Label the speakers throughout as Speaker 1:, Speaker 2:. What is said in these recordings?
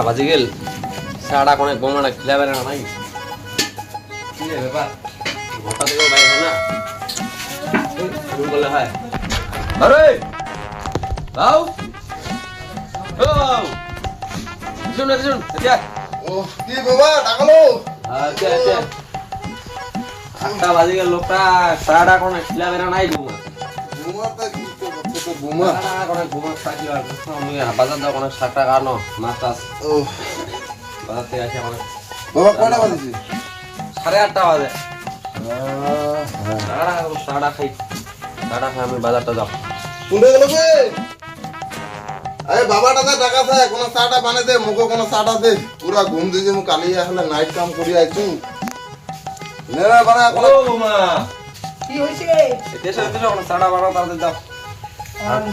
Speaker 1: বাজে গেল সাড়া কোনে বোমাটা খেলে বেড়ে না নাই কি রে ব্যাপার ঘটা থেকে বাইরে না বলে হয় আরে বাউ ও শুন শুন আচ্ছা
Speaker 2: ও কি বাবা ডাকলো
Speaker 1: আচ্ছা আচ্ছা আটটা বাজে গেল লোকটা সাড়া কোনে খেলে বেড়ে নাই বোমা
Speaker 2: বুমাটা কি করছে তো বুমা
Speaker 1: সাড়া কোনে বোমা সাকি আর আমি বাজার দাও কোনে 60 টাকা আনো মাছ টাছ
Speaker 2: ও
Speaker 1: বাজার থেকে আসে কোনে
Speaker 2: বাবা কয়টা বাজে
Speaker 1: 8:30 বাজে সাড়া খাই আমি বাজারটা যাও
Speaker 2: কোনটা গেল বে আরে বাবাটা তো টাকা থাকে কোন চাটা বানে দে মুখো কোন চাটা দে পুরা ঘুম দিয়ে মু কালি আসলে নাইট কাম করি আইছু নেরা বানা কোন
Speaker 1: ও মা
Speaker 3: কি হইছে
Speaker 1: দেশে দেশে কোন সাড়া বানাও তাতে দাও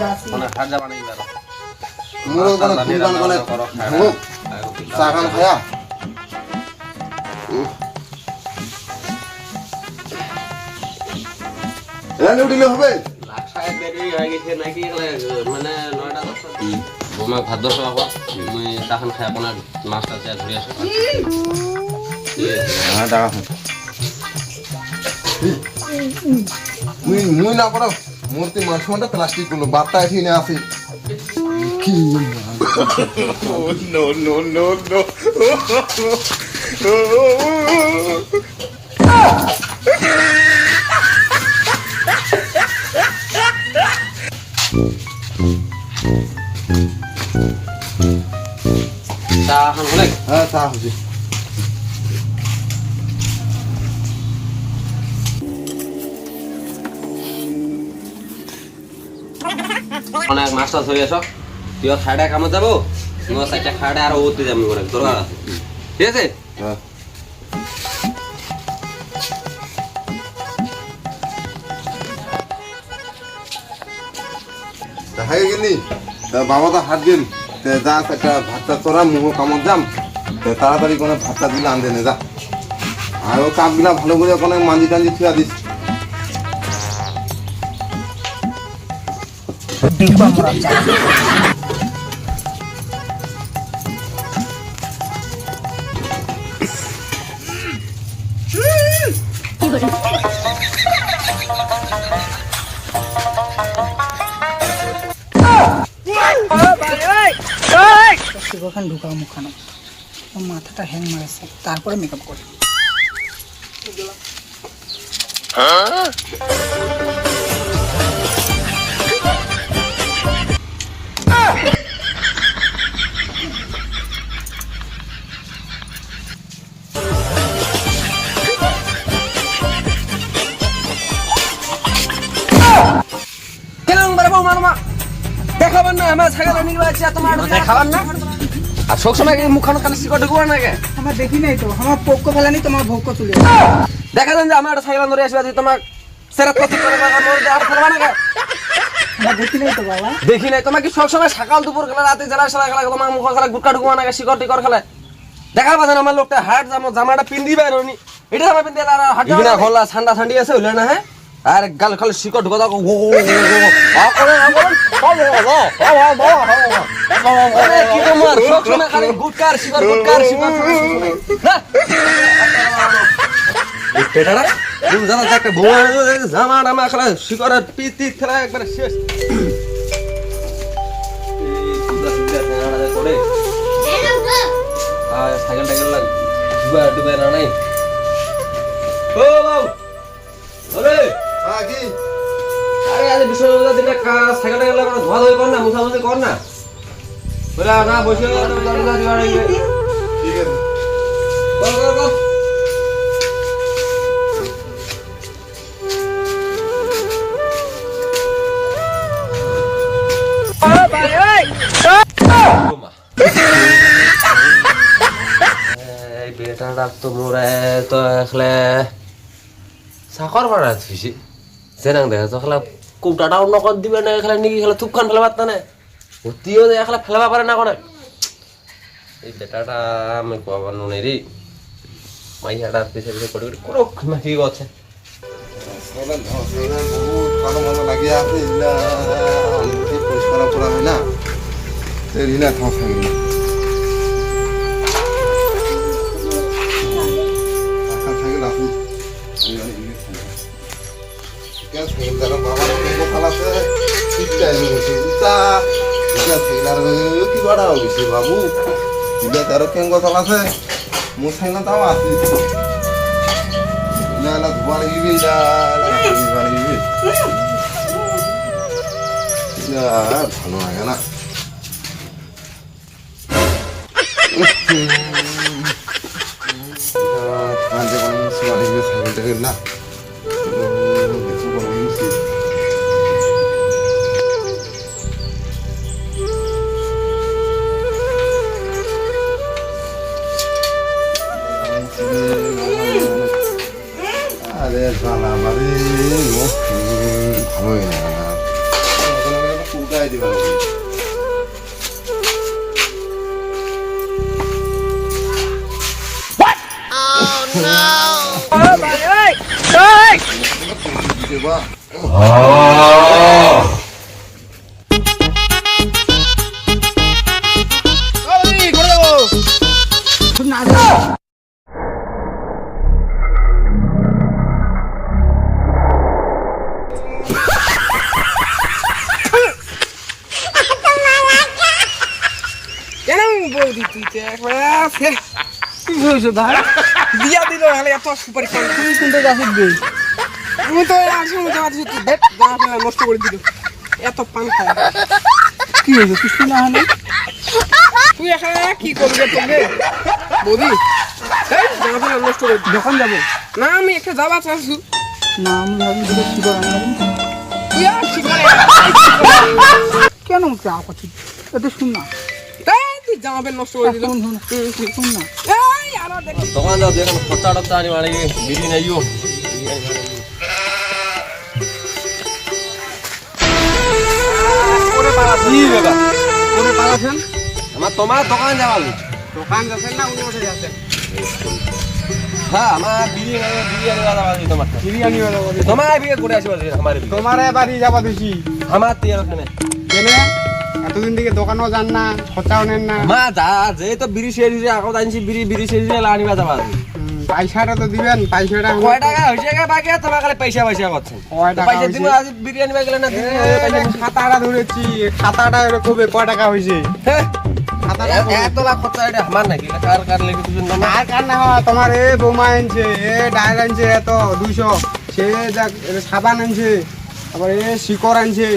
Speaker 3: দাসি
Speaker 1: কোন খাজা বানাই দাও
Speaker 2: মুরো কোন কুরবান কোন চা খান খায়া এনে উঠিলে হবে
Speaker 1: লাখায় বেরি হয়ে গেছে নাকি মানে 9টা 10টা বোমা ভাত দশ বাবা মই তাখান খাই আপনার মাছটা যা ধরে আসে
Speaker 2: হ্যাঁ টাকা মুই না পড়া মূর্তি মাছটা প্লাস্টিক গুলো বাতা এখানে আছে কি no
Speaker 1: তাখান হলে
Speaker 2: হ্যাঁ তা হচ্ছে
Speaker 1: অনেক মাছটা ধরে আসো তুই খাড়া কামে যাবো তোমার সাইডটা খাড়া আর ওতে যাবো অনেক দরকার আছে ঠিক আছে
Speaker 2: হ্যাঁ দেখাই গেলি বাবা তো হাত গেল যা একটা ভাতটা তোরা মুখ কামড় যাম তাড়াতাড়ি কোনো ভাতটা দিলে আনতে নে যা আর ও কাপগুলা ভালো করে কোনো মাঞ্জি টাঞ্জি থুয়া দিস
Speaker 3: ডিব্বা মরা চা ওখানে ঢুকাও মুখানো মাথাটা হ্যাং মারেছে তারপরে মেকআপ করি
Speaker 1: দেখাবেন না আমার ছাগল নিয়ে যাচ্ছে তোমার দেখাবেন না আর সব সময় মুখানো কানে শিকড় ঢুকবো না কে
Speaker 3: আমার দেখি নাই তো আমার পক্ষ ফেলানি তোমার ভোগ তুলে
Speaker 1: দেখা যান যে আমার একটা ছাগল ধরে আসবে তোমার সেরা প্রতি করে আর ফেলবা না কে
Speaker 3: আমার দেখি নাই তো বাবা
Speaker 1: দেখি নাই তোমার কি সব সময় সকাল দুপুর খেলা রাতে জেলা খেলা খেলা তোমার মুখ খেলা গুটকা ঢুকবো না কে শিকড় টিকর খেলা দেখা পাচ্ছেন আমার লোকটা হাট জামাটা পিন্দি বাইরনি এটা জামা পিন্দি আর হাট না খোলা ঠান্ডা ঠান্ডি আছে হইলে না হ্যাঁ আর গাল খালি শিকড় ঢুকা দাও কি তোমার সব সময় খালি গুটকার শিকড় গুটকার শিকড় পেটারা তুমি জানা একটা বোমা জামা টামা খেলা শিকড়ের পিতি খেলা একবারে শেষ করে সাইকেল টাইকেল লাগ ডুবে না নাই ও বাবু আরে
Speaker 2: হ্যাঁ কি
Speaker 1: আরে আজ বিশ্বনাথ দিনে সাইকেল টাইকেল লাগ ধোয়া ধোয়া কর না মুছামুছি কর না বলে না বসে
Speaker 2: ঠিক আছে
Speaker 1: কর কর কর বেটাটা তো মোরে তো এখলে চাকর বাড়া থুইছি সেনাং দেখা তো খেলা কুটাটাও নকদ দিবে না এখানে নাকি খেলা থুপখান ফেলা পারত না অতিও যে এখলা ফেলাবা পারে না কোনে এই বেটাটা আমি কবার নুনে রে মাইয়াটা পিছে পিছে করে করে কোনো কি গছে
Speaker 2: সবাই বহুত কালো মালো লাগিয়ে আছে ইলা পরিষ্কার করা হয় না রিনা খাওয়া খাই তারা বাবার কেঙ্গো চালাতে ঠিক টাইমে গেছে উচা উচা ছেলার কি বাড়া হয়েছে বাবু ইলে তারা কেঙ্গো চালাতে মো ছেলা তাও আসি ইলে এলা ধোয়া লাগিবি ইলা ধোয়া লাগিবি ইলা ভালো লাগে না কাজে কোনো সিলা লাগিবি সাইকেলটাকে না দেখো কোনো মিছি আরে জানা বাড়ি ভালোই না কুটাই দিবা দেবা
Speaker 3: না যা কেন বৌদি তুই তো একবার কি হয়েছে ভাই দিয়া দিল হলে এত সুপারি খাই তুই কোনটা গাছের দে তুমি তো আসলে মতো আছিস তুই দেখ জামা ফেলা নষ্ট করে দিল এত পান খায় কি হয়েছে কিছু না হলে তুই এখানে কি করবি তোকে বৌদি এই জামা ফেলা নষ্ট করে দোকান যাবো না আমি একটা যাবা চাচ্ছি না আমি ভাবি কি করে তুই আর কি করে কেন মুখে আপাতত এত শুন না তুই জামা প্যান্ট নষ্ট করে দিল শুন না এই আরো দেখ
Speaker 1: দোকান যাও দেখেন খরচা টরচা আনি মানে বিড়ি নাইও
Speaker 3: ওরে পালা
Speaker 1: কি বাবা
Speaker 3: ওরে পালাছেন
Speaker 1: তোমার দোকান যাওয়ালি
Speaker 3: দোকান যাচ্ছেন না উনি উঠে যাচ্ছেন
Speaker 1: হ্যাঁ আমার বিড়ি আনি যাওয়ালি তোমার
Speaker 3: বিরিয়ানি वाला বলি
Speaker 1: তোমার বিয়ে করে আসবা আমার
Speaker 3: তোমার বাড়ি যাবা দিছি
Speaker 1: আমার তিয়ার ওখানে
Speaker 3: কেনে এতদিন থেকে দোকানও যান না খরচাও নেন না
Speaker 1: মা যা যে তো বিড়ি শেষ আগত আনছি বিড়ি শেষ আনিবা যাবা
Speaker 3: পয়সাটা তো দিবেন পয়সাটা
Speaker 1: কয় টাকা হইছে গে বাকি তোমার খালি পয়সা করছেন
Speaker 3: কয় টাকা
Speaker 1: পয়সা দিন
Speaker 3: হইছে?
Speaker 1: আজ বিরিয়ানি বাই গেলে না
Speaker 3: খাতাটা ধরেছি খাতাটা কবে কয় টাকা হয়েছে খাতাটা
Speaker 1: এত লাখ খরচা এটা আমার নাকি কার লেগে কিছু না
Speaker 3: আর কার না হয় তোমার এ বোমা আনছে এ ডাল আনছে এত 200 সে যাক সাবান আনছে তারপর এ শিকড় আনছে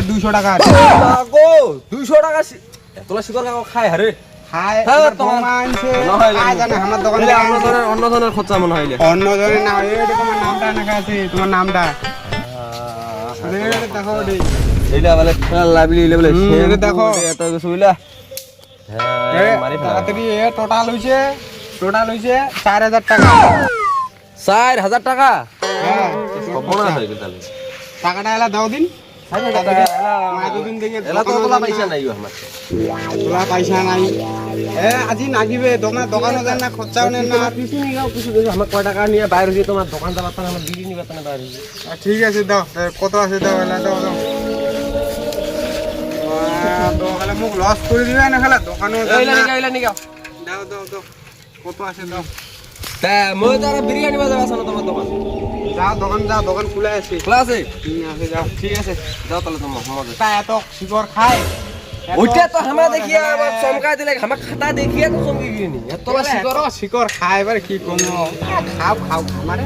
Speaker 3: 200 টাকা
Speaker 1: গো 200 টাকা তোলা শিকর কাকা খায় হারে
Speaker 3: খায়
Speaker 1: হ্যাঁ,
Speaker 3: আমার
Speaker 1: তোমার-
Speaker 3: বোমা আনছে
Speaker 1: না হয়
Speaker 3: খায় জানে আমার দোকানে
Speaker 1: অন্য ধরনের খরচা মনে হইলে
Speaker 3: অন্য জনের না এটা তোমার নামটা লেখা আছে তোমার নামটা দেখো ওটি
Speaker 1: এইটা বলে লাইব্রেরি লেভেলে
Speaker 3: এটা দেখো।
Speaker 1: এত কিছু হইলা
Speaker 3: এ,
Speaker 1: হ্যাঁ মারি ফেলা
Speaker 3: তাড়াতাড়ি এ টোটাল হইছে 4000 টাকা
Speaker 1: 4000 টাকা
Speaker 3: হ্যাঁ
Speaker 1: সপনা হয়ে গেল তাহলে
Speaker 3: টাকাটা এলা দাও দিন এতদিন থেকে
Speaker 1: এলা তো তোলা পয়সা নাই আমার
Speaker 3: তোলা পয়সা নাই এ আজি নাগিবে দোকানও যান না খরচাও নেন না
Speaker 1: কিছু নিয়ে যাও কিছু দিও আমার কয় টাকা নিয়ে বাইরে হইছে তোমার দোকান যাবার তো আমার বিড়ি নিবার তো বাইরে হইছে
Speaker 3: ঠিক আছে দাও কত আছে দাও এলা দাও তো হলে মোক লস করে দিবে না খেলা দোকানও যান না
Speaker 1: এইলা নিগাও
Speaker 3: দাও কত আছে দাও
Speaker 1: তা মই তো আর বিরিয়ানি বাজার আছে না তোমার দোকান
Speaker 3: যাও দোকান খুলে আছে
Speaker 1: খোলা আছে
Speaker 3: আছে যাও
Speaker 1: ঠিক আছে যাও তাহলে তোমার মজা
Speaker 3: তা এত শিকড় খায়
Speaker 1: ওইটা তো হামা দেখিয়া আবার চমকা দিলে হামা খাতা দেখিয়া তো চমকি গিয়েনি এত
Speaker 3: শিকড় খায় এবার কি করবো খাও আমারে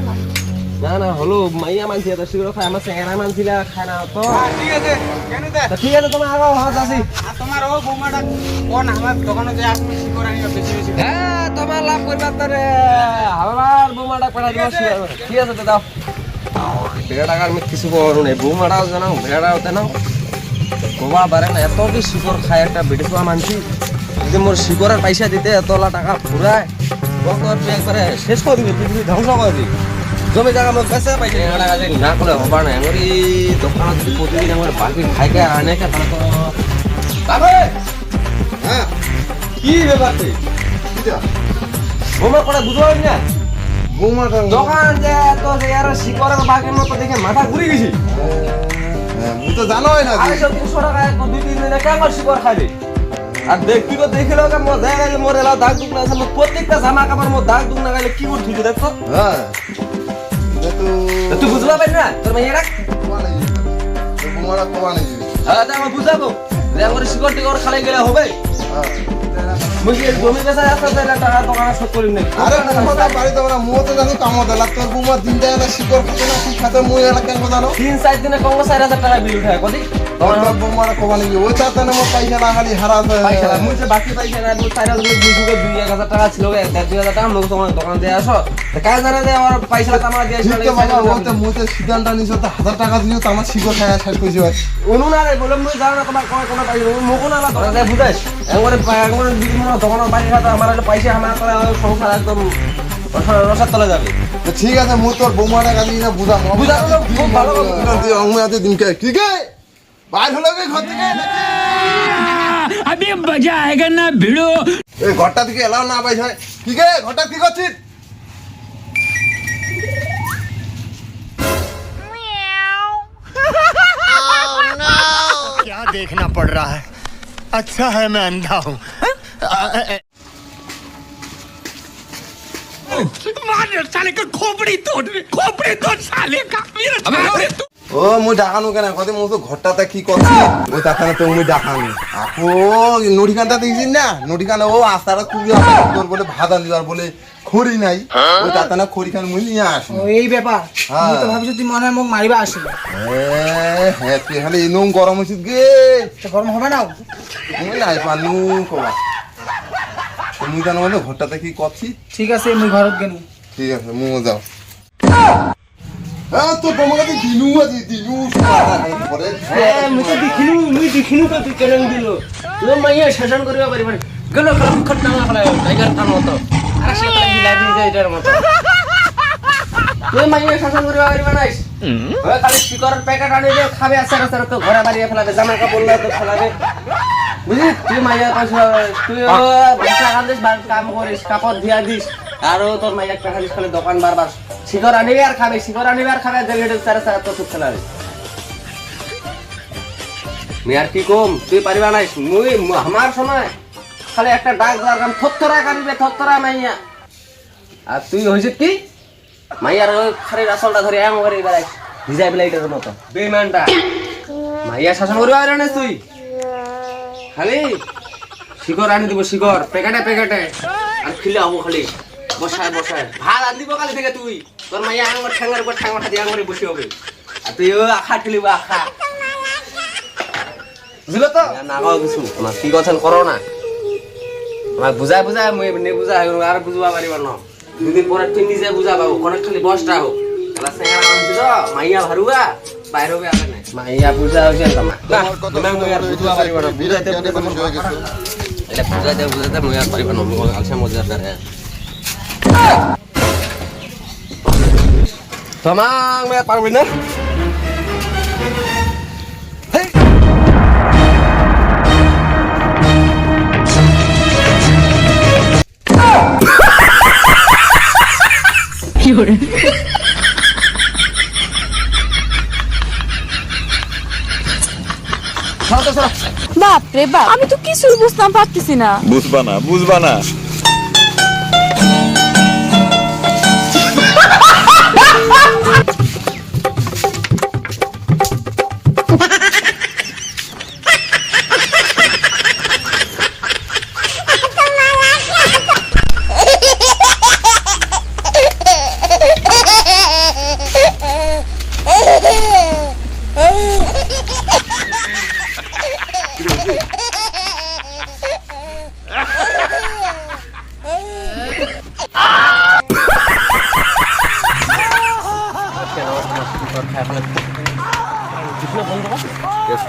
Speaker 3: না
Speaker 1: না হলো মাইয়া মানছি এত শীঘ্র খায় আমার চেঙ্গা মানছিলা খায় না তো
Speaker 3: ঠিক আছে কেন দে
Speaker 1: তা ঠিক আছে তোমার আগাও হাত আছি
Speaker 3: আর তোমার ও বৌমাটা কোন আমার দোকানে যে আপনি শিকড় আনিও বেশি
Speaker 1: হ্যাঁ তোমার লাভ করবা তারে আমার বৌমাটা পাঠা দিব ঠিক আছে তো দাও বেড়া টাকার আমি কিছু করবো না বৌমাটাও জানাও বেড়াটাও জানাও গোবা বারে না এত কি শিকড় খায় একটা বেটে পোয়া মানছি যদি মোর শিকড়ের পয়সা দিতে এতলা টাকা ফুরায় একবারে শেষ করে দিবে পৃথিবী ধ্বংস করে দিবে জমি জায়গা আমার কাছে পাইছে টাকা যদি না করে হবা না আমার এই দোকানত যদি প্রতিদিন আমার বাকি খাইকে আনে কে তাহলে তো তবে
Speaker 2: হ্যাঁ
Speaker 1: কি ব্যাপার তুই
Speaker 2: কিটা
Speaker 1: বৌমা করে বুঝতে পারবি না
Speaker 2: বৌমাটা
Speaker 1: দোকান যে তো যে আর শিকড়ের বাগের মতো দেখে মাথা ঘুরে গেছি
Speaker 2: মুই তো জানোই না যে।
Speaker 1: 250 টাকা 2-3 দিনে কেমন শিকড় খাইবে আর দেখবি তো দেখে লোক মোর দেখা গেলে মোর এলা দাগ দুগ না আছে মোর প্রত্যেকটা জামা কাপড় মোর দাগ দুগ না গেলে কি করে থুই দেখছো
Speaker 2: হ্যাঁ যেহেতু
Speaker 1: তুই বুঝবা পারি না তোর মাইয়া রাখ
Speaker 2: বুমারা কমানে দিবি
Speaker 1: হ্যাঁ তা আমার বুঝাবো যে আমার শিকড় টিকড় খালাই গেলে হবে মুই কি জমি বেচা আসতে টাকা দোকানে শোধ করি নাই
Speaker 2: আরে বুমারা বাড়িতে আমরা মুহূর্তে জানি কাম দেলা তোর বুমার দিনটা এলা শিকড় খাতে না ঠিক খাতে মুই এলা কেন জানো
Speaker 1: 3-4 দিনে কম 4,000 টাকা বিল উঠায় কদি
Speaker 2: তোর বুমারা কমানে দিবি ওই তাতে না মোর পয়সা না খালি হারা
Speaker 1: পয়সা না মুই যে বাকি পয়সা না 4,000 দুইশুকে 2,000 টাকা ছিল 1,000 টাকা লোক তোমার দোকান দিয়ে আসো কাজ জানা যে আমার পয়সাটা আমার দিয়ে
Speaker 2: ঠিক তো বাবা ওতে মুতে সিদ্ধান্ত নিছো তো 1000 টাকা দিও তো আমার শিকড় খায়া শেষ কইছি ভাই
Speaker 1: অনু না রে বলে মুই জানা তোমার কোন পয়সা মুকো না তোরা যা বুঝাইস একবারে দিদি মনে দোকানের বাইরে হাতে আমার পয়সা আমার করে সংসার একদম রসার তলে যাবে
Speaker 2: তো ঠিক আছে মু তোর বৌমাটা কালি না বুঝাবো
Speaker 1: বুঝাবো খুব ভালো
Speaker 2: দিয়ে আমি আতে দিনকে কি কে বাইর হলো কে ঘর থেকে
Speaker 4: अभी मजा आएगा ना भिड़ो।
Speaker 2: এই ঘরটা থেকে এলাও না ভাই হয় কি কে ঘরটা কি করছিস
Speaker 5: क्या देखना पड़ रहा है अच्छा है मैं अंधा हूँ
Speaker 4: साले का खोपड़ी तोड़ साले का मेरा
Speaker 2: ও মুই ডাকানো কেন কত মু তো ঘরটাতে কি করছি ওই তাখানে তো মুই ডাকানো আপো নড়িকানটা দেখছিস না নড়িকানে ও আস্তারা তুই তোর বলে ভাদা দিবার বলে খড়ি নাই ওই তাখানে খড়ি খান মুই নিয়ে আসি
Speaker 3: ও এই ব্যাপার
Speaker 2: হ্যাঁ।
Speaker 3: আমি তো ভাবছি তুই মনে হয় মোক মারিবা আসিল
Speaker 2: হ্যাঁ তুই খালি এনম গরম হইছিস গে
Speaker 3: তো গরম হবে না
Speaker 2: মুই নাই পানু কবা মুই জানো বলে ঘরটাতে কি করছি
Speaker 3: ঠিক আছে মুই ঘরত গেলু
Speaker 2: ঠিক আছে মু যাও হ্যাঁ তো তোমাকে দিনু আজি দিনু পরে
Speaker 1: মুই দেখিনু তো তুই কেন দিল তুই মাইয়া শাসন করিবা পারিবা গেল খটনা ফেলা টাইগার থাম মতো আর সে তাই মিলাই দিয়ে যায় এটার মতো তুই মাইয়া শাসন করিবা পারিবা নাইস ওই খালি শিকরের প্যাকেট আনি দিয়ে খাবে আসার আসার তো ঘরে বাড়িয়ে ফেলাবে জামা কাপড় লাগে তো ফেলাবে বুঝলি তুই মাইয়া পয়সা তুই ভাষা কান্দিস কাম করিস কাপড় দিয়া দিস আর তোর মাইয়া একটা খালিস খালি দোকান বারবার শিকর আনিবে আর খাবে শিকর আনিবে আর খাবে দেড় সাড়ে সাড়ে তো সুখ খেলাবে আমি আর কি কম তুই পারিবা নাই মুই আমার সময় খালি একটা ডাক দেওয়ার কাম থরথরা কানিবে থরথরা মাইয়া আর তুই হয়েছিস কি মাইয়ার খালি রাসলটা ধরে এম করে বেড়াই ভিজাই বেলাইটার মতো বেইমানটা মাইয়া শাসন করিবা পারিবা না তুই খালি শিকর আনি দিব শিকর প্যাকেটে প্যাকেটে আর খিলে হবো খালি বসায় বসায় ভাত আনদিব কালি থেকে তুই তোর মাইয়া আঙুর ঠ্যাঙ্গার উপর ঠ্যাং মাথা দিয়ে আঙুরে বসে হবে আর তুই ও আখা ঠেলিব আখা বুঝলো তো না গাও কিছু আমার কি কথা করো না আমার বুঝাই বুঝাই মই নে বুঝাই আর বুঝবা পারিব না দুদিন পরে তুই নিজে বুঝা পাবো কোন খালি বসটা হোক তাহলে সেঙ্গারা আনছি তো মাইয়া ভারুয়া বাইরে হবে আর না মাইয়া বুঝা হইছে তোমার না তুমি মই আর বুঝবা পারিব না বুঝাইতে এটা বুঝাইতে মই আর পারিব না মই আলসা মজা করে Tamang, may parwin na. Hey!
Speaker 6: Yun. বাপ রে বাপ আমি তো কিছুই বুঝতাম পারতেছি না
Speaker 7: বুঝবা না
Speaker 1: Yes,